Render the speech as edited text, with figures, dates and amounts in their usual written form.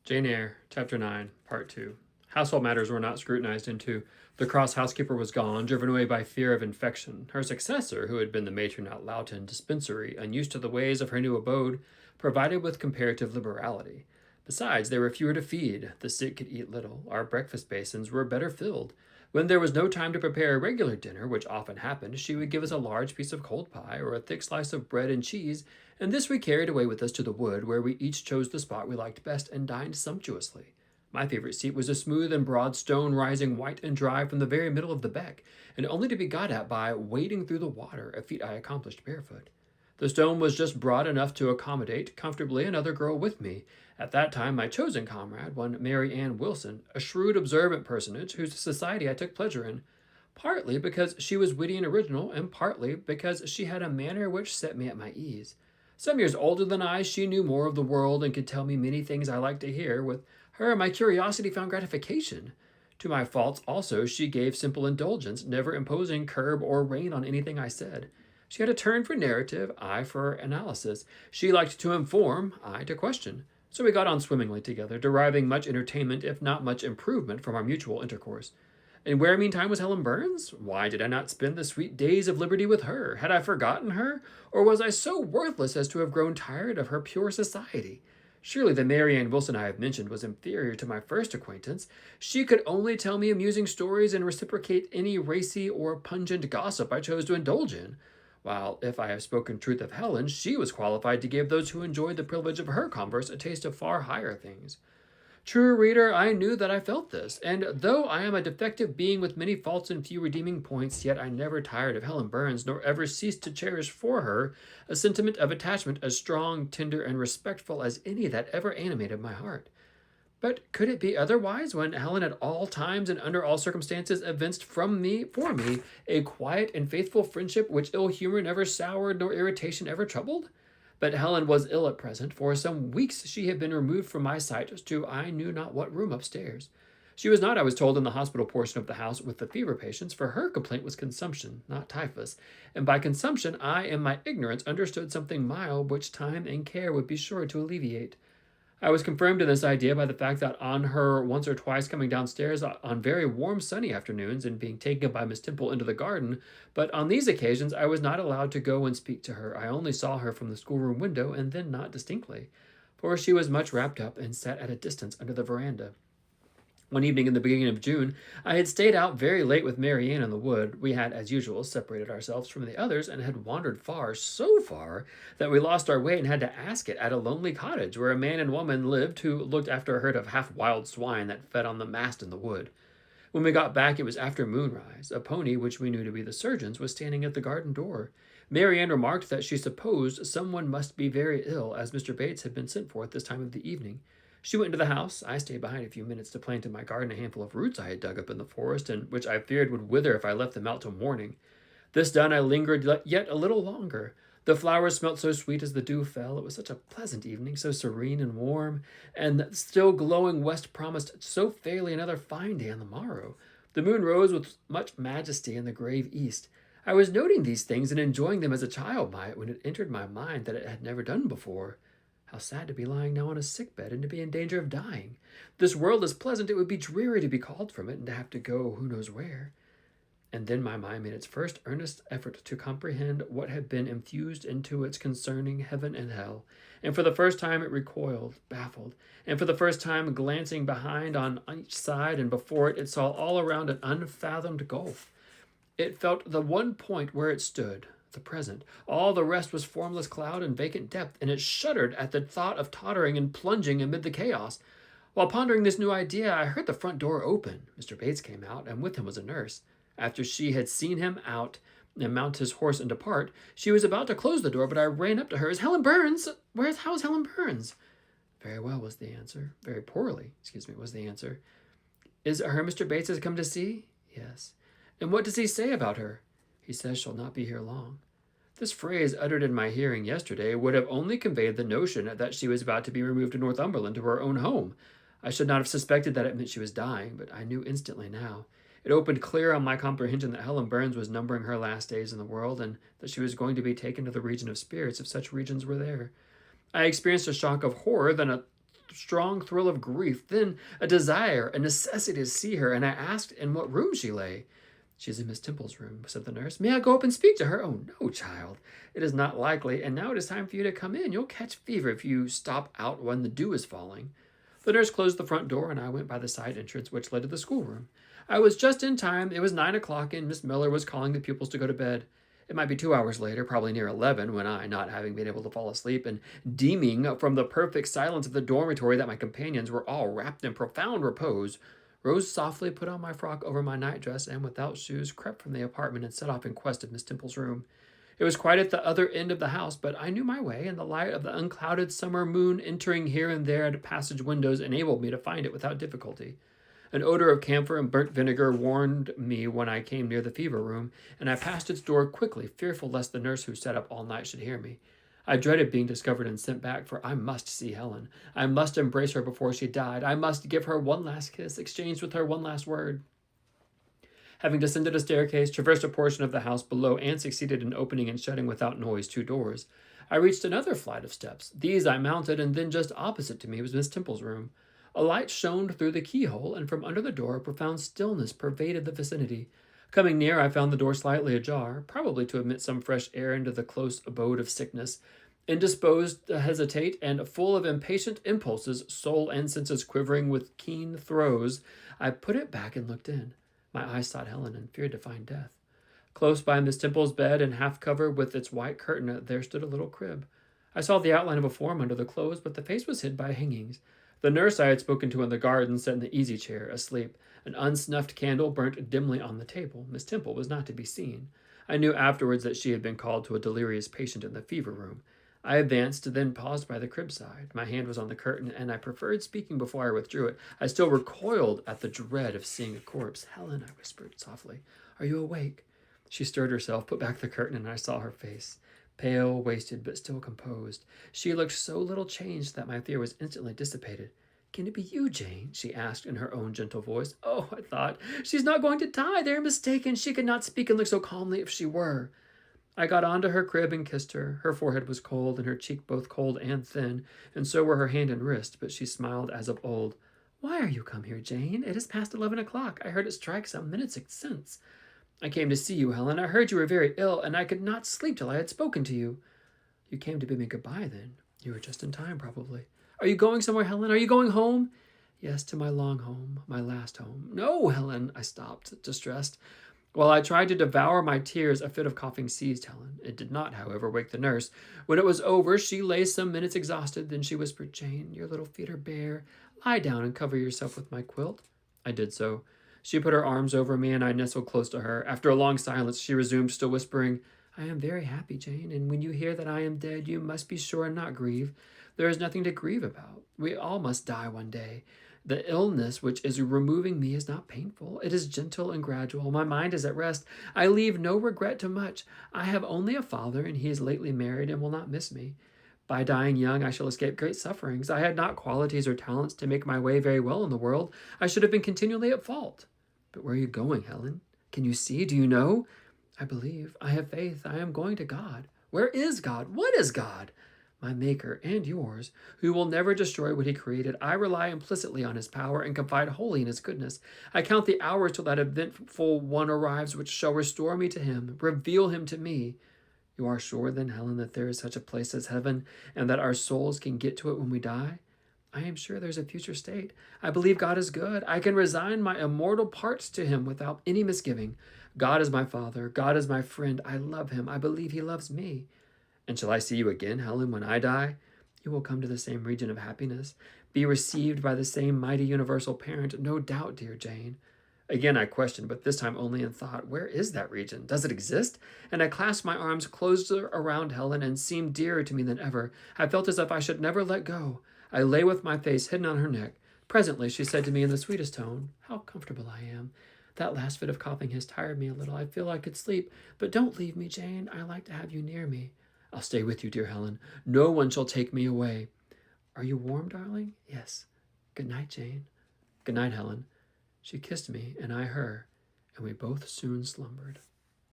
Jane Eyre, Chapter 9, Part 2. Household matters were not scrutinized into. The cross housekeeper was gone, driven away by fear of infection. Her successor, who had been the matron at Loughton Dispensary, unused to the ways of her new abode, provided with comparative liberality. Besides, there were fewer to feed. The sick could eat little. Our breakfast basins were better filled. When there was no time to prepare a regular dinner, which often happened, she would give us a large piece of cold pie or a thick slice of bread and cheese, and this we carried away with us to the wood, where we each chose the spot we liked best and dined sumptuously. My favorite seat was a smooth and broad stone rising white and dry from the very middle of the beck, and only to be got at by wading through the water, a feat I accomplished barefoot. The stone was just broad enough to accommodate comfortably another girl with me, at that time my chosen comrade, one Mary Ann Wilson, a shrewd, observant personage whose society I took pleasure in, partly because she was witty and original, and partly because she had a manner which set me at my ease. Some years older than I, she knew more of the world and could tell me many things I liked to hear. With her, my curiosity found gratification. To my faults also she gave simple indulgence, never imposing curb or rein on anything I said. She had a turn for narrative, I for analysis. She liked to inform, I to question. So we got on swimmingly together, deriving much entertainment, if not much improvement, from our mutual intercourse. And where meantime was Helen Burns? Why did I not spend the sweet days of liberty with her? Had I forgotten her? Or was I so worthless as to have grown tired of her pure society? Surely the Mary Ann Wilson I have mentioned was inferior to my first acquaintance. She could only tell me amusing stories and reciprocate any racy or pungent gossip I chose to indulge in. While, if I have spoken truth of Helen, she was qualified to give those who enjoyed the privilege of her converse a taste of far higher things. True, reader, I knew that I felt this, and though I am a defective being with many faults and few redeeming points, yet I never tired of Helen Burns, nor ever ceased to cherish for her a sentiment of attachment as strong, tender, and respectful as any that ever animated my heart. But could it be otherwise when Helen at all times and under all circumstances evinced for me, a quiet and faithful friendship which ill humor never soured nor irritation ever troubled? But Helen was ill at present. For some weeks she had been removed from my sight to I knew not what room upstairs. She was not, I was told, in the hospital portion of the house with the fever patients, for her complaint was consumption, not typhus, and by consumption I, in my ignorance, understood something mild which time and care would be sure to alleviate. I was confirmed in this idea by the fact that on her once or twice coming downstairs on very warm sunny afternoons and being taken by Miss Temple into the garden, but on these occasions I was not allowed to go and speak to her. I only saw her from the schoolroom window, and then not distinctly, for she was much wrapped up and sat at a distance under the veranda. One evening in the beginning of June, I had stayed out very late with Mary Ann in the wood. We had, as usual, separated ourselves from the others and had wandered far, so far, that we lost our way and had to ask it at a lonely cottage where a man and woman lived who looked after a herd of half-wild swine that fed on the mast in the wood. When we got back, it was after moonrise. A pony, which we knew to be the surgeon's, was standing at the garden door. Mary Ann remarked that she supposed someone must be very ill, as Mr. Bates had been sent for at this time of the evening. She went into the house. I stayed behind a few minutes to plant in my garden a handful of roots I had dug up in the forest, and which I feared would wither if I left them out till morning. This done, I lingered yet a little longer. The flowers smelt so sweet as the dew fell. It was such a pleasant evening, so serene and warm, and the still glowing west promised so fairly another fine day on the morrow. The moon rose with much majesty in the grave east. I was noting these things and enjoying them as a child might, when it entered my mind that it had never done before. How sad to be lying now on a sick bed and to be in danger of dying. This world is pleasant, it would be dreary to be called from it and to have to go who knows where. And then my mind made its first earnest effort to comprehend what had been infused into it concerning heaven and hell. And for the first time it recoiled, baffled. And for the first time, glancing behind on each side and before it, it saw all around an unfathomed gulf. It felt the one point where it stood, the present. All the rest was formless cloud and vacant depth, and it shuddered at the thought of tottering and plunging amid the chaos. While pondering this new idea, I heard the front door open. Mr. Bates came out, and with him was a nurse. After she had seen him out and mount his horse and depart, she was about to close the door, but I ran up to her. "Is Helen Burns? How's Helen Burns?" "Very well," was the answer. "Very poorly," was the answer. "Is it her Mr. Bates has come to see?" "Yes." "And what does he say about her?" "He says she'll not be here long." This phrase, uttered in my hearing yesterday, would have only conveyed the notion that she was about to be removed to Northumberland to her own home. I should not have suspected that it meant she was dying, but I knew instantly now. It opened clear on my comprehension that Helen Burns was numbering her last days in the world, and that she was going to be taken to the region of spirits if such regions were there. I experienced a shock of horror, then a strong thrill of grief, then a desire, a necessity to see her, and I asked in what room she lay. She is in Miss Temple's room, said the nurse. May I go up and speak to her? Oh, no, child. It is not likely, and now it is time for you to come in. You'll catch fever if you stop out when the dew is falling. The nurse closed the front door, and I went by the side entrance, which led to the schoolroom. I was just in time. It was 9 o'clock, and Miss Miller was calling the pupils to go to bed. It might be 2 hours later, probably near 11, when I, not having been able to fall asleep and deeming from the perfect silence of the dormitory that my companions were all wrapped in profound repose, rose softly, put on my frock over my nightdress, and without shoes crept from the apartment and set off in quest of Miss Temple's room. It was quite at the other end of the house, but I knew my way, and the light of the unclouded summer moon entering here and there at passage windows enabled me to find it without difficulty. An odor of camphor and burnt vinegar warned me when I came near the fever room, and I passed its door quickly, fearful lest the nurse who sat up all night should hear me. I dreaded being discovered and sent back, for I must see Helen. I must embrace her before she died. I must give her one last kiss, exchange with her one last word. Having descended a staircase, traversed a portion of the house below, and succeeded in opening and shutting without noise 2 doors, I reached another flight of steps. These I mounted, and then just opposite to me was Miss Temple's room. A light shone through the keyhole, and from under the door a profound stillness pervaded the vicinity. Coming near, I found the door slightly ajar, probably to admit some fresh air into the close abode of sickness. Indisposed to hesitate, and full of impatient impulses, soul and senses quivering with keen throes, I put it back and looked in. My eyes sought Helen and feared to find death. Close by Miss Temple's bed, and half covered with its white curtain, there stood a little crib. I saw the outline of a form under the clothes, but the face was hid by hangings. The nurse I had spoken to in the garden sat in the easy-chair, asleep. An unsnuffed candle burnt dimly on the table. Miss Temple was not to be seen. I knew afterwards that she had been called to a delirious patient in the fever room. I advanced, then paused by the crib side. My hand was on the curtain, and I preferred speaking before I withdrew it. I still recoiled at the dread of seeing a corpse. Helen, I whispered softly, are you awake? She stirred herself, put back the curtain, and I saw her face. Pale, wasted, but still composed. She looked so little changed that my fear was instantly dissipated. Can it be you, Jane? She asked in her own gentle voice. Oh, I thought, she's not going to die. They're mistaken. She could not speak and look so calmly if she were. I got onto her crib and kissed her. Her forehead was cold, and her cheek both cold and thin, and so were her hand and wrist, but she smiled as of old. Why are you come here, Jane? It is past 11 o'clock. I heard it strike some minutes since. I came to see you, Helen. I heard you were very ill, and I could not sleep till I had spoken to you. You came to bid me goodbye, then? You were just in time, probably. Are you going somewhere, Helen? Are you going home? Yes, to my long home, my last home. No, Helen, I stopped, distressed. While I tried to devour my tears, a fit of coughing seized Helen. It did not, however, wake the nurse. When it was over, she lay some minutes exhausted. Then she whispered, Jane, your little feet are bare. Lie down and cover yourself with my quilt. I did so. She put her arms over me, and I nestled close to her. After a long silence, she resumed, still whispering, I am very happy, Jane, and when you hear that I am dead, you must be sure and not grieve. There is nothing to grieve about. We all must die one day. The illness which is removing me is not painful. It is gentle and gradual. My mind is at rest. I leave no regret to much. I have only a father, and he is lately married and will not miss me. By dying young, I shall escape great sufferings. I had not qualities or talents to make my way very well in the world. I should have been continually at fault. But where are you going, Helen? Can you see? Do you know? I believe. I have faith. I am going to God. Where is God? What is God? My Maker and yours, who will never destroy what he created. I rely implicitly on his power and confide wholly in his goodness. I count the hours till that eventful one arrives which shall restore me to him, reveal him to me. You are sure, then, Helen, that there is such a place as heaven, and that our souls can get to it when we die? I am sure there's a future state. I believe God is good. I can resign my immortal parts to him without any misgiving. God is my Father. God is my friend. I love him. I believe he loves me. And shall I see you again, Helen, when I die? You will come to the same region of happiness, be received by the same mighty universal parent, no doubt, dear Jane. Again I questioned, but this time only in thought, where is that region? Does it exist? And I clasped my arms closer around Helen and seemed dearer to me than ever. I felt as if I should never let go. I lay with my face hidden on her neck. Presently she said to me in the sweetest tone, How comfortable I am. That last fit of coughing has tired me a little. I feel I could sleep, but don't leave me, Jane. I like to have you near me. I'll stay with you, dear Helen. No one shall take me away. Are you warm, darling? Yes. Good night, Jane. Good night, Helen. She kissed me, and I her, and we both soon slumbered.